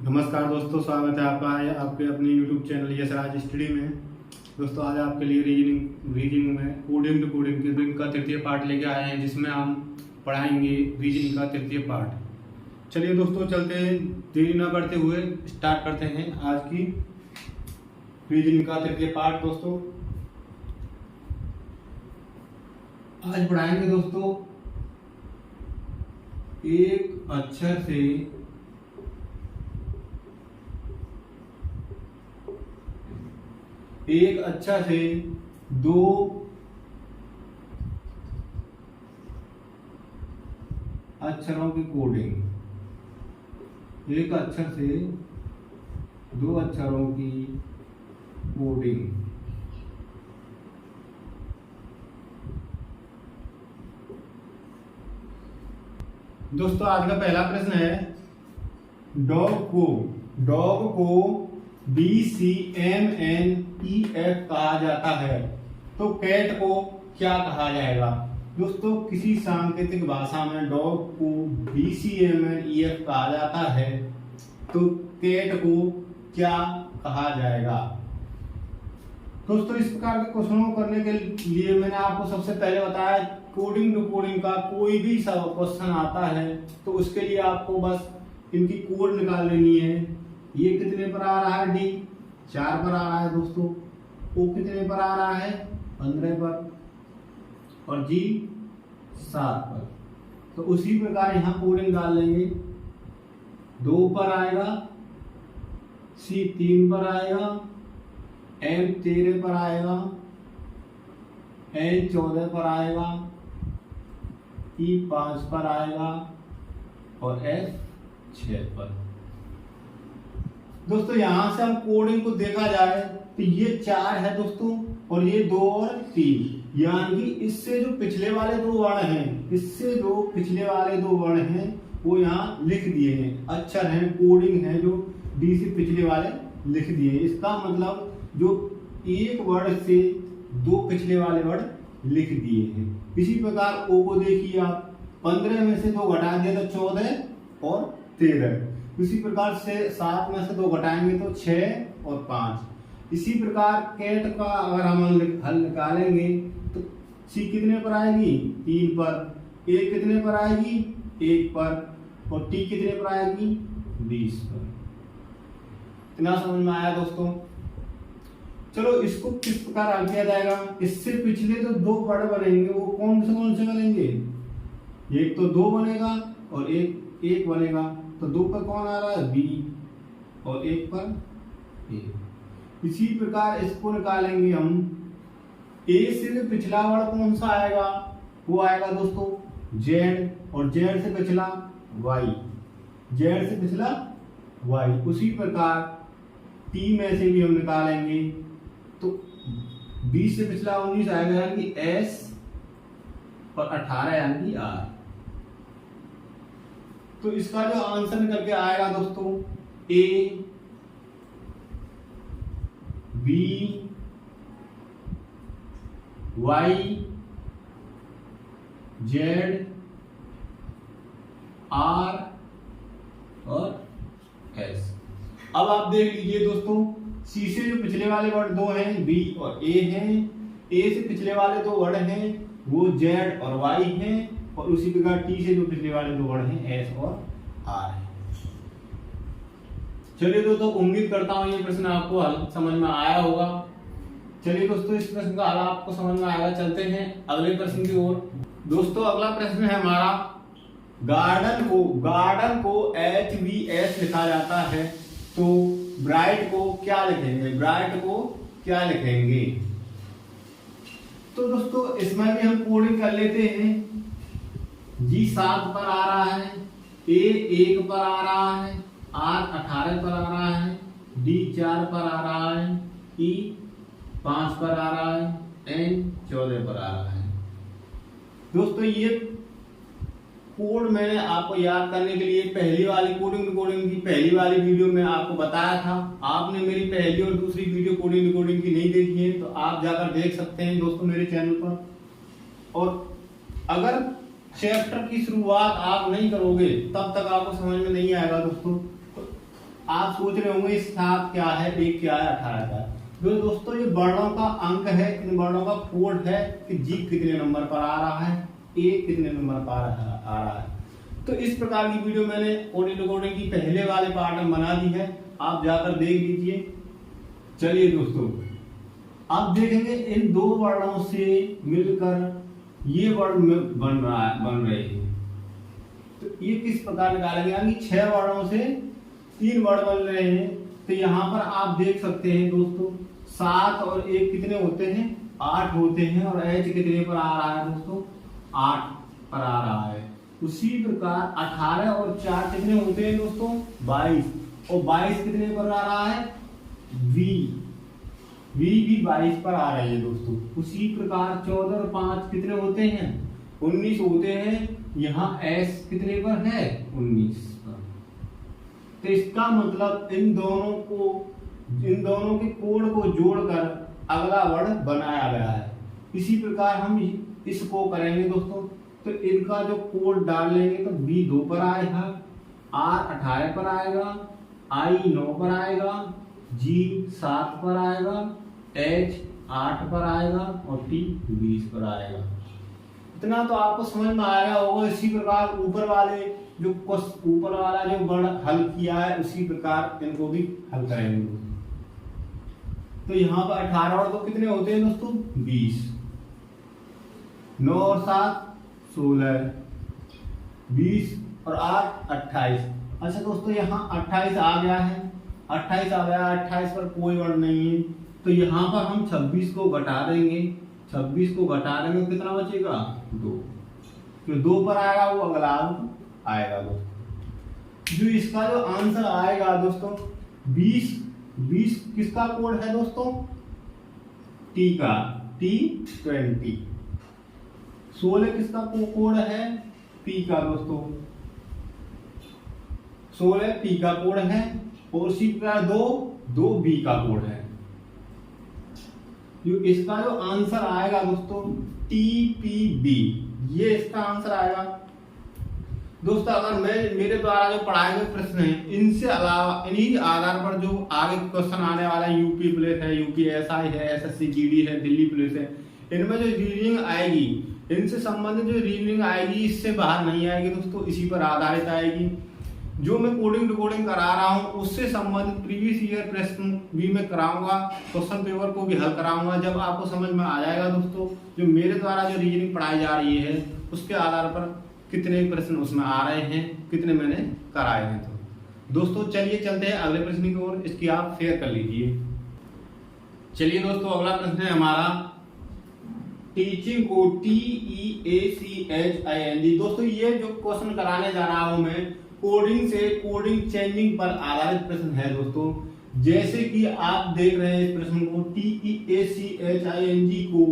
नमस्कार दोस्तों, स्वागत है आपका आपके अपने YouTube चैनल यशराज स्टडी में। दोस्तों आज आपके लिए रीजनिंग में कोडिंग टू कोडिंग का तृतीय पार्ट लेके आए हैं, जिसमें हम पढ़ाएंगे रीजनिंग का तृतीय पार्ट। चलिए दोस्तों चलते हैं, देरी न करते हुए स्टार्ट करते हैं आज की रीजनिंग का तृतीय पार्ट। दोस्तों आज पढ़ाएंगे दोस्तों एक अक्षर से दो अक्षरों की कोडिंग, एक अक्षर से दो अक्षरों की कोडिंग। दोस्तों आज का पहला प्रश्न है, डॉग को BCMNEF कहा जाता है, तो कैट को क्या कहा जाएगा? दोस्तों किसी सांकेतिक भाषा में डॉग को BCMNEF कहा जाता है, तो कैट को क्या कहा जाएगा? दोस्तों इस प्रकार के क्वेश्चनों को करने के लिए मैंने आपको सबसे पहले बताया, कोडिंग टू कोडिंग का कोई भी क्वेश्चन आता है तो उसके लिए आपको बस इनकी कोड निकाल लेनी है। ये कितने पर आ रहा है? डी 4 पर आ रहा है दोस्तों। ओ कितने पर आ रहा है? 15 पर। और जी 7 पर। तो उसी प्रकार यहाँ कोडिंग डाल लेंगे। 2 पर आएगा, सी 3 पर आएगा, एम 13 पर आएगा, एन 14 पर आएगा, ई 5 पर आएगा और एस 6 पर। दोस्तों यहां से हम कोडिंग को देखा जाए तो ये 4 है दोस्तों, और ये 2 और 3, यानी कि इससे जो पिछले वाले 2 वर्ण हैं, इससे जो पिछले वाले 2 वर्ण हैं वो यहाँ लिख दिए हैं, अक्षर हैं, कोडिंग है जो डी से पिछले वाले लिख दिए हैं। इसका मतलब जो एक वर्ण से 2 पिछले वाले वर्ण लिख दिए हैं। इसी प्रकार ओ को देखिए आप, 15 में से 2 घटा दिए तो 14 और 13। इसी प्रकार से 7 में से 2 घटाएंगे तो 6 और 5। इसी प्रकार कैट का अगर हम हल निकालेंगे तो सी कितने पर आएगी? 3 पर। ए कितने पर आएगी? 1 पर। और टी कितने पर आएगी? 20 पर। इतना समझ में आया दोस्तों? चलो इसको किस प्रकार हल किया जाएगा? इससे पिछले जो 2 वर्ण बनेंगे वो कौन से बनेंगे? एक तो 2 बनेगा और एक 1 बनेगा। तो 2 पर कौन आ रहा है? बी। और 1 पर ए। इसी प्रकार इसको निकालेंगे हम। ए से पिछला वर्ण कौन सा आएगा? वो आएगा दोस्तों जेड, और जेड से पिछला वाई, जेड से पिछला वाई। उसी प्रकार टी में से भी हम निकालेंगे तो 20 से पिछला 19 आएगा, यानी कि एस, और 18 यानी कि आर। तो इसका जो आंसर निकल के आएगा दोस्तों, ए, बी, वाई, जेड, आर और एस। अब आप देख लीजिए दोस्तों, सी से जो पिछले वाले वर्ण 2 हैं, बी और ए हैं। ए से पिछले वाले 2 वर्ण हैं वो जेड और वाई हैं, और उसी प्रकार टी से जो पिछले वाले 2 वर्ण हैं एस और आर है। चलिए दोस्तों उम्मीद करता हूं ये प्रश्न आपको हल समझ में आया होगा। चलिए दोस्तों इस प्रश्न का हल आपको समझ में आएगा। चलते हैं अगले प्रश्न की ओर। दोस्तों अगला प्रश्न है हमारा, गार्डन को HVS लिखा जाता है, तो ब्राइट को क्या लिखेंगे? ब्राइट को क्या लिखेंगे? तो दोस्तों इसमें भी हम कोडिंग कर लेते हैं। जी 7 पर आ रहा है, ए 1 पर आ रहा है, आर 18 पर आ रहा है, डी 4 पर आ रहा है, ई 5 पर आ रहा है, एन 14 पर आ रहा है। दोस्तों ये कोड मैंने आपको याद करने के लिए पहली वाली कोडिंग की पहली वाली वीडियो में आपको बताया था। आपने मेरी पहली और दूसरी वीडियो कोडिंग की नहीं देखी है तो आप जाकर देख सकते हैं दोस्तों मेरे चैनल पर। और अगर चैप्टर की शुरुआत आप नहीं करोगे तब तक आपको समझ में नहीं आएगा दोस्तों। आप सोच रहे होंगे 7 क्या है, 1 क्या है, 18 का है। दोस्तों ये वर्णों का अंक है, इन वर्णों का कोड है कि जी कितने नंबर पर आ रहा है, ए कितने नंबर पर आ रहा है। तो इस प्रकार की वीडियो मैंने ऑडियो रिकॉर्डिंग की पहले वाले पार्ट में बना दी है, आप जाकर देख लीजिए। चलिए दोस्तों, आप देखेंगे इन 2 वर्णों से मिलकर ये वर्ण बन रहे हैं। तो ये किस प्रकार निकालेंगे, यानी 6 वर्णों से 3 वर्ण बन रहे हैं। तो यहाँ पर आप देख सकते हैं दोस्तों 7 और 1 कितने होते हैं, 8 होते हैं। और एच कितने पर आ रहा है दोस्तों, 8 पर आ रहा है। उसी प्रकार 18 और 4 कितने होते हैं दोस्तों, 22। और 22 कितने पर आ रहा है, वी भी 22 पर आ रही है दोस्तों। उसी प्रकार 14 और 5 कितने होते हैं, 19 होते हैं। यहाँ एस कितने पर है, 19 पर। तो इसका मतलब इन दोनों के कोड को जोड़कर अगला वर्ण बनाया गया है। इसी प्रकार हम इसको करेंगे दोस्तों। तो इनका जो कोड डाल लेंगे तो बी 2 पर आएगा, आर 18 पर आएगा, आई 9 पर आएगा, जी 7 पर आएगा, एच 8 पर आएगा और टी 20 पर आएगा। इतना तो आपको समझ में आया होगा। इसी प्रकार ऊपर वाला जो वर्ण हल किया है उसी प्रकार इनको भी हल करेंगे। तो यहाँ पर 18 और 2 कितने होते हैं दोस्तों, 20। 9 और 7 16, 20 और 8 28। अच्छा दोस्तों, यहाँ 28 आ गया है, 28 आ गया, 28 पर कोई वर्ण नहीं है। तो यहाँ पर हम 26 को घटा देंगे, 26 को घटा देंगे कितना बचेगा, 2। जो 2 पर आएगा वो अगला आएगा दोस्तों। जो इसका जो आंसर आएगा दोस्तों 20 किसका कोड है दोस्तों, टी का, T20। 16 किसका कोड है, पी का दोस्तों, 16 पी का कोड है। और उसी प्रकार 2 बी का कोड है। इसका जो आंसर आएगा दोस्तों TPB, ये इसका आंसर आएगा दोस्तों। अगर मेरे द्वारा जो पढ़ाए गए प्रश्न हैं इनसे अलावा इन्हीं आधार पर जो आगे क्वेश्चन आने वाला है, यूपी पुलिस है, UPSI है, SSC GD है, दिल्ली पुलिस है, इनमें जो रीजनिंग आएगी, इनसे संबंधित जो रीजनिंग आएगी इससे बाहर नहीं आएगी दोस्तों, इसी पर आधारित आएगी। जो मैं कोडिंग डिकोडिंग करा रहा हूँ उससे संबंधित प्रीवियस ईयर प्रश्न भी मैं कराऊंगा, क्वेश्चन पेपर को भी हल कराऊंगा। जब आपको समझ में आ जाएगा दोस्तों जो मेरे द्वारा जो रीजनिंग पढ़ाई जा रही है उसके आधार पर कितने प्रश्न उसमें आ रहे हैं, कितने मैंने कराए हैं। तो दोस्तों चलिए चलते हैं अगले प्रश्न की ओर, इसकी आप शेयर कर लीजिए। चलिए दोस्तों, अगला प्रश्न है हमारा टीचिंग को TEACHING। दोस्तों ये जो क्वेश्चन कराने जा रहा हूं मैं कोडिंग से कोडिंग चेंजिंग पर आधारित प्रश्न है दोस्तों। जैसे कि आप देख रहे हैं इस प्रश्न को TEACHING को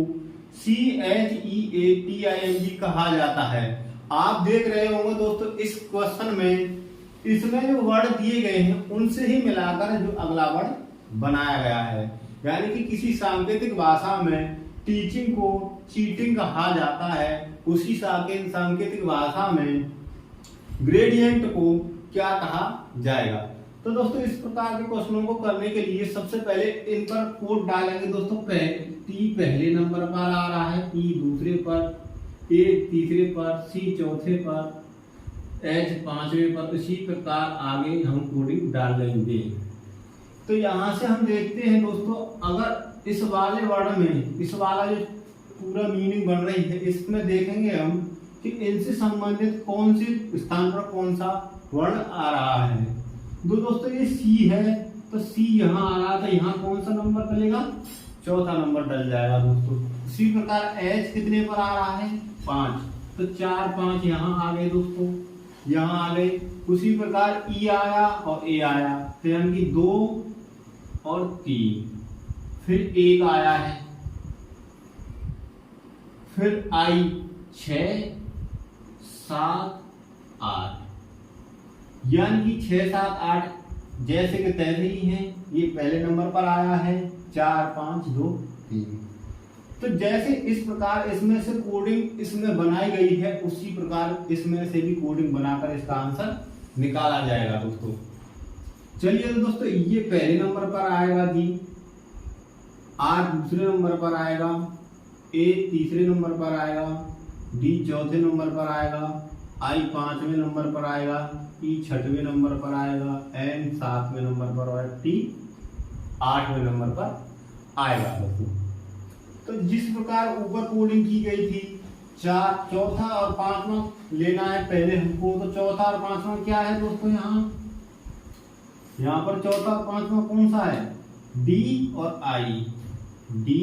CHEATING कहा जाता है। आप देख रहे होंगे दोस्तों इस क्वेश्चन में इसमें जो वर्ड दिए गए हैं उनसे ही मिलाकर जो अगला वर्ड बनाया गया है। यानी कि किसी सांकेतिक भाषा में टीचिंग को चीटिंग कहा जाता है, उसी सांकेतिक भाषा में ग्रेडियंट को क्या कहा जाएगा। तो दोस्तों इस प्रकार के क्वेश्चनों को करने के लिए सबसे पहले इन पर कोड डालेंगे दोस्तों। टी पहले नंबर पर आ रहा है, ई दूसरे पर, ए तीसरे पर, सी चौथे पर, एच पांचवें पर। इसी प्रकार आगे हम कोडिंग डाल लेंगे। तो यहाँ से हम देखते हैं दोस्तों, अगर इस वाले वर्ड में इस वाला जो पूरा मीनिंग बन रही है इसमें देखेंगे हम कि इनसे संबंधित कौन सी स्थान पर कौन सा वर्ण आ रहा है। दोस्तों ये सी है तो सी यहाँ आ रहा था, यहाँ कौन सा नंबर डलेगा, चौथा नंबर डल जाएगा दोस्तों। इसी प्रकार एच कितने पर आ रहा है, 5, तो 4 5 यहाँ आ गए दोस्तों, यहाँ आ गए। उसी प्रकार ई आया और ए आया, तो यानी कि 2 और 3, फिर 1 आया है, फिर आई 6 7 8, यानी कि 6 7 8 जैसे कि तैसे ही है। ये पहले नंबर पर आया है, 4 5 2 3। तो जैसे इस प्रकार इसमें से कोडिंग इसमें बनाई गई है उसी प्रकार इसमें से भी कोडिंग बनाकर इसका आंसर निकाला जाएगा दोस्तों। चलिए तो दोस्तों ये पहले नंबर पर आएगा जी, आर दूसरे नंबर पर आएगा, ए तीसरे नंबर पर आएगा, डी चौथे नंबर पर आएगा, आई पांचवें नंबर पर आएगा, ई छठवें नंबर पर आएगा, एन सातवें नंबर पर आएगा, टी आठवें नंबर पर आएगा दोस्तों। तो जिस प्रकार ऊपर कोडिंग की गई थी, चौथा और पांचवा लेना है पहले हमको, तो चौथा और पांचवा क्या है दोस्तों, यहाँ पर चौथा और पांचवा कौन सा है, डी और आई, डी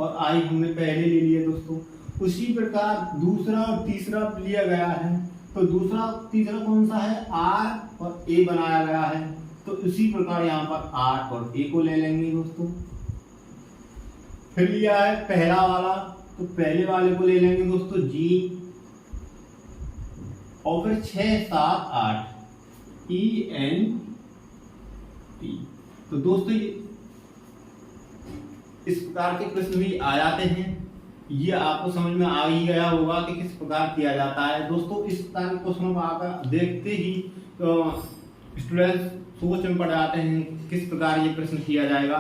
और आई हमने पहले ले लिया दोस्तों। उसी प्रकार दूसरा और तीसरा लिया गया है, तो दूसरा और तीसरा कौन सा है, आर और ए बनाया गया है, तो उसी प्रकार यहाँ पर आर और ए को ले लेंगे दोस्तों। फिर लिया है पहला वाला, तो पहले वाले को ले लेंगे दोस्तों जी, और फिर 6 7 8 ई एन टी। तो दोस्तों इस प्रकार के प्रश्न भी आ जाते हैं, ये आपको समझ में आ ही गया होगा कि किस प्रकार किया जाता है दोस्तों। इस प्रकार के क्वेश्चन को आप देखते ही स्टूडेंट्स सोच में पड़ जाते हैं किस प्रकार ये प्रश्न किया जाएगा।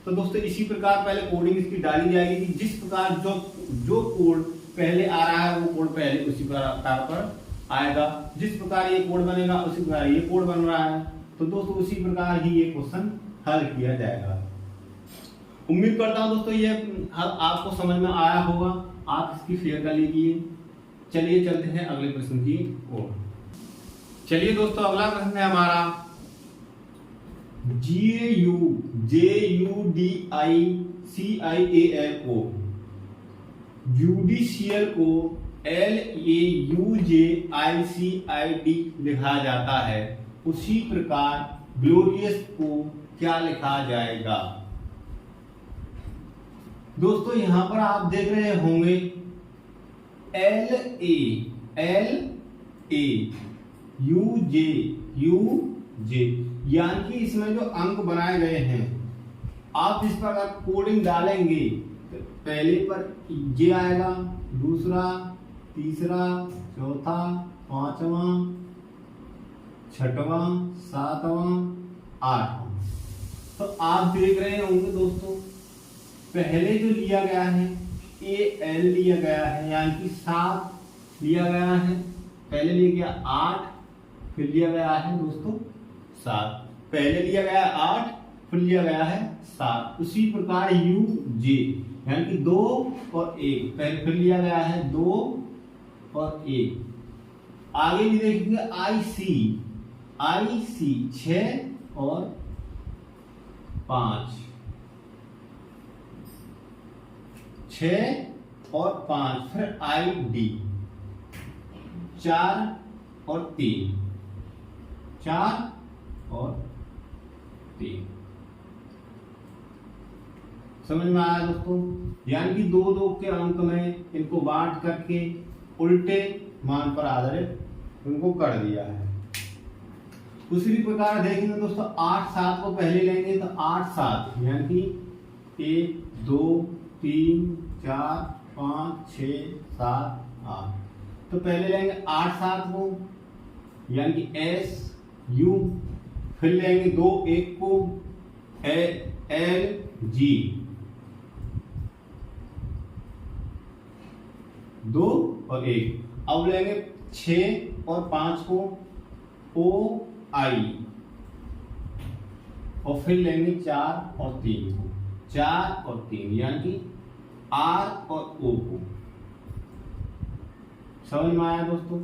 तो दोस्तों इसी प्रकार पहले कोडिंग इसकी डाली जाएगी कि जिस प्रकार जो कोड पहले आ रहा है वो कोड पहले उसी प्रकार पर आएगा, जिस प्रकार ये कोड बनेगा उसी प्रकार ये कोड बन रहा है, तो दोस्तों उसी प्रकार ही ये क्वेश्चन हल किया जाएगा। उम्मीद करता हूं दोस्तों ये आपको समझ में आया होगा, आप इसकी शेयर कर लीजिए। चलिए चलते हैं अगले प्रश्न की ओर। चलिए दोस्तों अगला प्रश्न है हमारा JUDICIAL जुडिशियल को LAUJICID लिखा जाता है, उसी प्रकार ग्लोरियस को क्या लिखा जाएगा। दोस्तों यहां पर आप देख रहे होंगे LAUJ यानी कि इसमें जो अंक बनाए गए हैं, आप इस प्रकार कोडिंग डालेंगे तो पहले पर जे आएगा, दूसरा, तीसरा, चौथा, पांचवा, छठवां, सातवां, आठवां। तो आप देख रहे होंगे दोस्तों पहले जो लिया गया है AL लिया गया है, यानी कि 7 लिया गया है, पहले लिया गया 8, फिर लिया गया है दोस्तों 7, पहले लिया गया 8 फिर लिया गया है 7। उसी प्रकार UJ यानी कि 2 और 1, पहले फिर लिया गया है 2 और 1। आगे भी देखेंगे IC 6 और 5, 6 और 5, फिर ID 4 और 3, 4 और 3। समझ में आया दोस्तों, यानी कि 2 के अंक में इनको बांट करके उल्टे मान पर आधारित उनको कर दिया है। उसी प्रकार देखेंगे दोस्तों 8 7 को पहले लेंगे तो 8 7 यानी कि 1 2 3 4 5 6 7 8। तो पहले लेंगे 8 7 को यानी कि SU, फिर लेंगे 2 1 को LG, 2 और 1। अब लेंगे 6 और 5 को OI, और फिर लेंगे 4 और 3 को, 4 और 3 यानी कि R और O को। समझ में आया दोस्तों।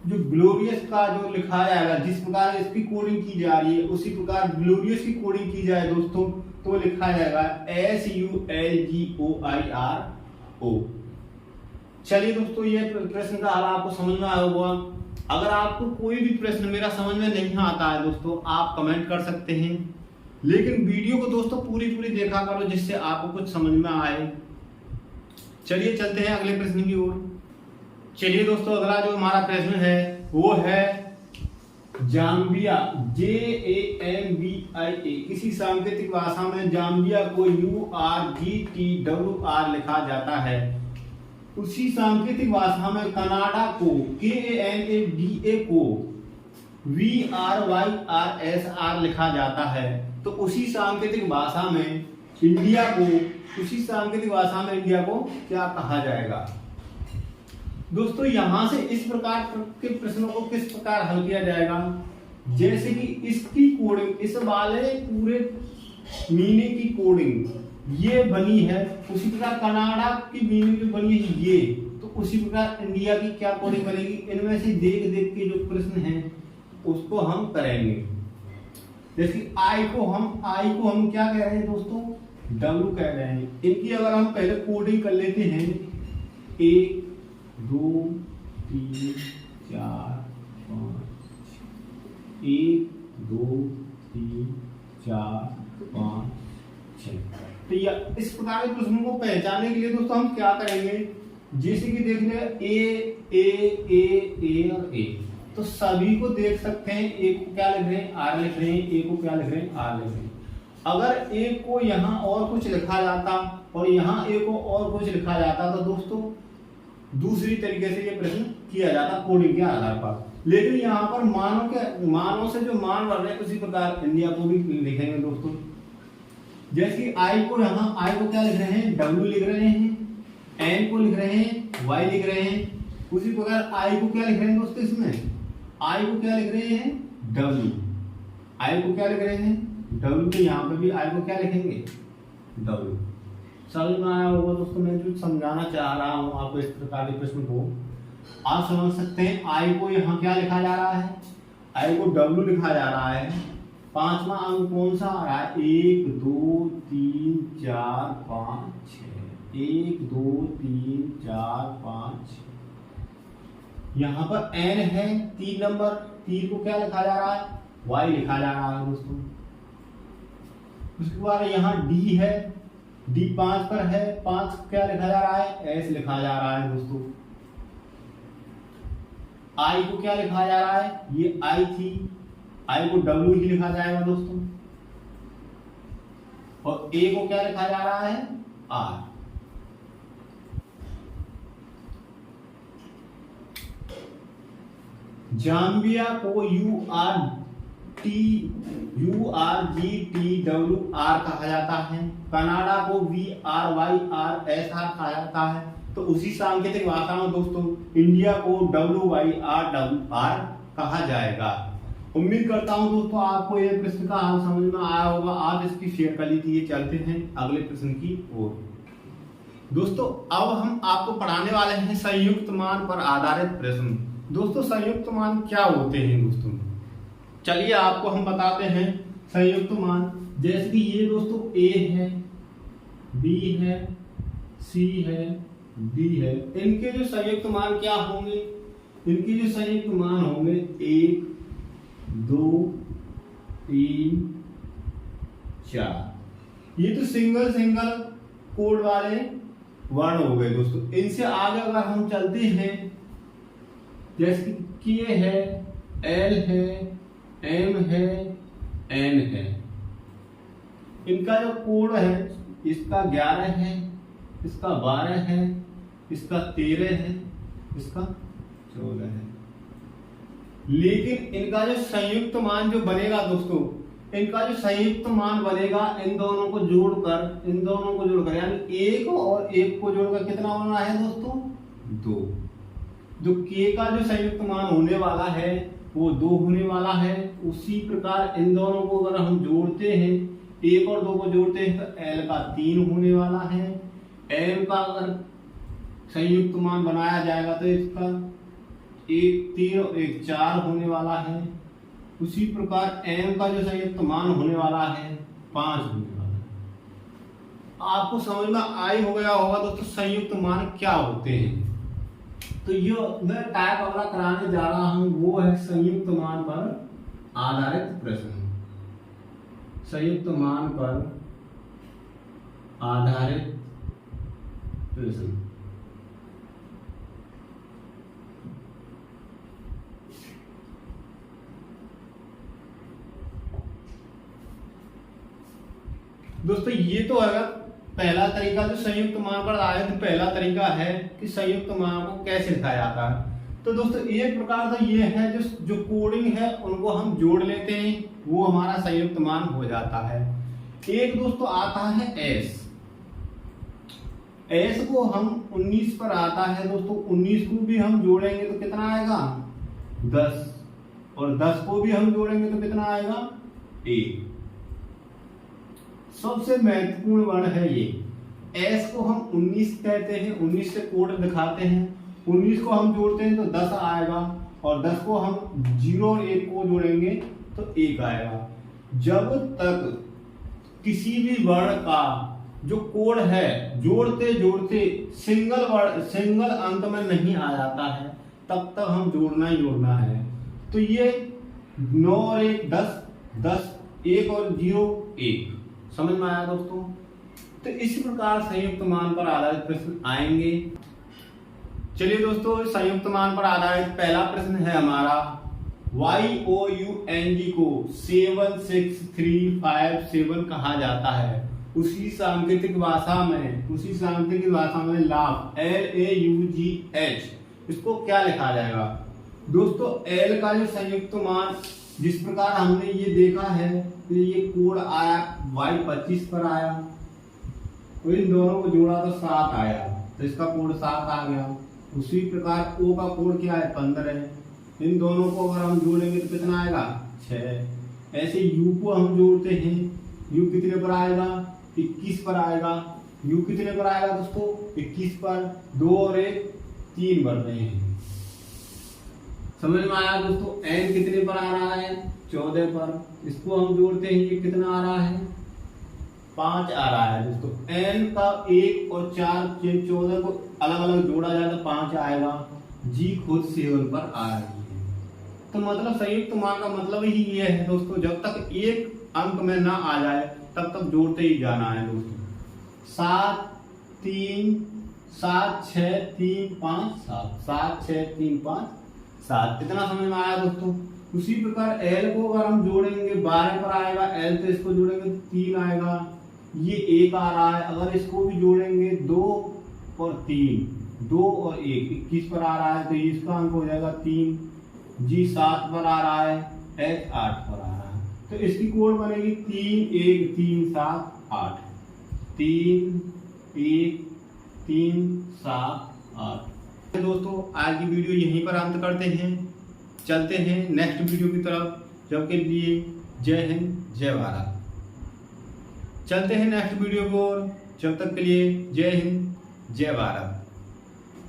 जो ग्लोरियस का जो लिखा जाएगा, जिस प्रकार इसकी कोडिंग की जा रही है उसी प्रकार ग्लोरियस की कोडिंग की जाए दोस्तों, तो लिखा जाएगा SULGOIRO। चलिए दोस्तों ये प्रश्न का हल आपको समझ में आया होगा। अगर आपको कोई भी प्रश्न मेरा समझ में नहीं आता है दोस्तों, आप कमेंट कर सकते हैं, लेकिन वीडियो को दोस्तों पूरी देखा करो जिससे आपको कुछ समझ में आए। चलिए चलते हैं अगले प्रश्न की ओर। चलिए दोस्तों अगला जो हमारा प्रश्न है वो है जाम्बिया, JAMBIA। किसी सांकेतिक भाषा में जाम्बिया को URGTWR लिखा जाता है, उसी सांकेतिक भाषा में कनाडा को KANADA को VRYRSR लिखा जाता है। तो उसी सांकेतिक भाषा में इंडिया को क्या कहा जाएगा? दोस्तों यहां से इस प्रकार के प्रश्नों को किस प्रकार हल किया जाएगा? जैसे कि इसकी कोडिंग, इस वाले पूरे मीनिंग की कोडिंग ये बनी है, उसी प्रकार कनाडा की मीनिंग जो बनी है ये, तो उसी प्रकार इंडिया की क्या कोडिंग बनेगी? इनमें से देख देख के जो प्रश्न हैं उसको हम करेंगे। जैसे आई को हम क्या कह रहे हैं दोस्तों? W कह रहे हैं। इनकी अगर हम पहले कोडिंग कर लेते हैं, 1 2 3 4 5 1 2 3 4 5 6। तो इस प्रकार के प्रश्नों को पहचानने के लिए दोस्तों हम क्या करेंगे? जैसे कि देख ले ए और ए, तो सभी को देख सकते हैं। ए को क्या लिख रहे हैं? आर लिख रहे हैं। ए को क्या लिख रहे हैं? आर लिख रहे हैं। अगर ए को यहाँ और कुछ लिखा जाता और यहाँ ए को और कुछ लिखा जाता तो दोस्तों दूसरी तरीके से ये प्रश्न किया जाता कोडिंग के आधार पर। लेकिन यहाँ पर मानों से जो मान बन रहे हैं उसी प्रकार इंडिया को भी लिखेंगे दोस्तों। जैसे आई को क्या लिख रहे हैं? W लिख रहे हैं। एन को लिख रहे हैं, Y लिख रहे हैं। उसी प्रकार आई को क्या लिख रहे हैं दोस्तों? इसमें आई को क्या लिख रहे हैं? W। आई को क्या लिख रहे हैं? W। तो यहाँ पे भी आई को क्या लिखेंगे? W। समझ में आया होगा दोस्तों मैं जो समझाना चाह रहा हूँ आपको इस प्रकार के प्रश्न को आप समझ सकते हैं। आई को यहाँ क्या लिखा जा रहा है? आई को W लिखा जा रहा है। पांचवा अंक कौन सा आ रहा है? 1 2 3 4 5 6। 1 2 3 4 5 6। यहाँ पर N है 3 नंबर। 3 को क्या लिखा जा रहा है? Y लिखा जा रहा है दोस्तों। उसके बाद यहाँ D है। D 5 पर है। 5 क्या लिखा जा रहा है? S लिखा जा रहा है दोस्तों। I को क्या लिखा जा रहा है? ये I थी। I को W ही लिखा जाएगा दोस्तों। और A को क्या लिखा जा रहा है? R। जाम्बिया को URGTWR कहा जाता है। कनाडा को VRYRSR कहा जाता है। तो उसी सांकेतिक भाषा में दोस्तों इंडिया को WYRWR कहा जाएगा। उम्मीद करता हूं दोस्तों आपको ये प्रश्न का हल समझ में आया होगा। आप इसकी शेयर कर लीजिए। चलते हैं अगले प्रश्न की ओर। दोस्तों अब हम आपको पढ़ाने वाले हैं संयुक्त मान पर आधारित प्रश्न। दोस्तों संयुक्त मान क्या होते हैं दोस्तों? चलिए आपको हम बताते हैं संयुक्त मान। जैसे कि ये दोस्तों A है, B है, C है, D है। इनके जो संयुक्त मान क्या होंगे? इनके जो संयुक्त मान होंगे 1 2 3 4। ये तो सिंगल कोड वाले वर्ण हो गए दोस्तों। इनसे आगे अगर हम चलते हैं जैसे कि K है, L है, M है, N है। इनका जो कोड है इसका 11 है, इसका 12 है, इसका 13 है, इसका 14 है। लेकिन इनका जो संयुक्त मान जो बनेगा दोस्तों, इनका जो संयुक्त मान बनेगा इन दोनों को जोड़कर यानी 1 और 1 को जोड़कर कितना बना है दोस्तों? 2। जो K का जो संयुक्त मान होने वाला है वो 2 होने वाला है। उसी प्रकार इन दोनों को अगर हम जोड़ते हैं, 1 और 2 को जोड़ते हैं तो L का 3 होने वाला है। M का अगर संयुक्त मान बनाया जाएगा तो इसका 1 3 और 1 4 होने वाला है। उसी प्रकार M का जो संयुक्त मान होने वाला है 5 होने वाला है। आपको समझ में आई हो गया होगा दोस्तों संयुक्त मान क्या होते हैं। तो ये मैं टाइप अगला कराने जा रहा हूं वो है संयुक्त मान पर आधारित प्रश्न। संयुक्त मान पर आधारित प्रश्न। दोस्तों ये तो है पहला तरीका जो संयुक्त मान पर आधारित पहला तरीका है कि संयुक्त मान को कैसे लिखा जाता है। तो दोस्तों एक प्रकार का ये है जो कोडिंग है उनको हम जोड़ लेते हैं, वो हमारा संयुक्त मान हो जाता है। एक दोस्तों आता है एस को हम 19 पर आता है दोस्तों, 19 को भी हम जोड़ेंगे तो कितना आएगा 10, और 10 को भी हम जोड़ेंगे तो कितना आएगा 1। सबसे महत्वपूर्ण वर्ण है ये एस को हम 19 कहते हैं, 19 से कोड दिखाते हैं। 19 को हम जोड़ते हैं तो 10 आएगा, और 10 को हम 0 और 1 को जोड़ेंगे तो 1 आएगा। जब तक किसी भी वर्ण का जो कोड है जोड़ते जोड़ते सिंगल अंक में नहीं आ जाता है, तब तक हम जोड़ना ही जोड़ना है। तो ये 9 और 1 10, 10 1 और 0 1, समझ में आया दोस्तों। तो इस प्रकार संयुक्त मान पर आधारित प्रश्न आएंगे। चलिए दोस्तों, संयुक्त मान पर आधारित पहला प्रश्न है हमारा, YOUNG को 76357 कहा जाता है। उसी सांकेतिक भाषा में लाभ LAUGH, इसको क्या लिखा जाएगा दोस्तों। L का जो संयुक्त मान जिस प्रकार हमने ये देखा है कि ये कोड आया Y25 पर आया, तो इन दोनों को जोड़ा तो 7 आया, तो इसका कोड 7 आ गया। उसी प्रकार O का कोड क्या है 15 है, इन दोनों को अगर हम जोड़ेंगे तो कितना आएगा 6। ऐसे U को हम जोड़ते हैं, U कितने पर आएगा 21 पर आएगा। U कितने पर आएगा दोस्तों 21 पर, 2 और 1 3 बढ़ रहे हैं, समझ में आया दोस्तों। N कितने पर आ रहा है 14 पर, इसको हम जोड़ते हैं, ये कितना आ रहा है 5 आ रहा है दोस्तों। N का 1 और 4 14 को अलग अलग जोड़ा जाए तो 5 आएगा। G खुद 7 पर आ रही है। तो मतलब संयुक्त मान का मतलब ही ये है दोस्तों, जब तक एक अंक में ना आ जाए तब तक जोड़ते ही जाना है दोस्तों। 7 3 7 6 3 5 7, 7 6 3 5 7, इतना समझ में आया दोस्तों। उसी प्रकार L को अगर हम जोड़ेंगे 12 पर आएगा L, तो इसको जोड़ेंगे 3 आएगा, ये 1 आ रहा है। अगर इसको भी जोड़ेंगे 2 और 3, 2 और 1 21 पर आ रहा है, तो इसका अंक हो जाएगा 3। G 7 पर आ रहा है, H 8 पर आ रहा है, तो इसकी कोड बनेगी 3 1 3 7 8, 3 1 3 7 8। दोस्तों आज की वीडियो यहीं पर अंत करते हैं, चलते हैं नेक्स्ट वीडियो की तरफ। जब के लिए जय हिंद जय भारत। चलते हैं नेक्स्ट वीडियो को, जब तक के लिए जय हिंद जय भारत।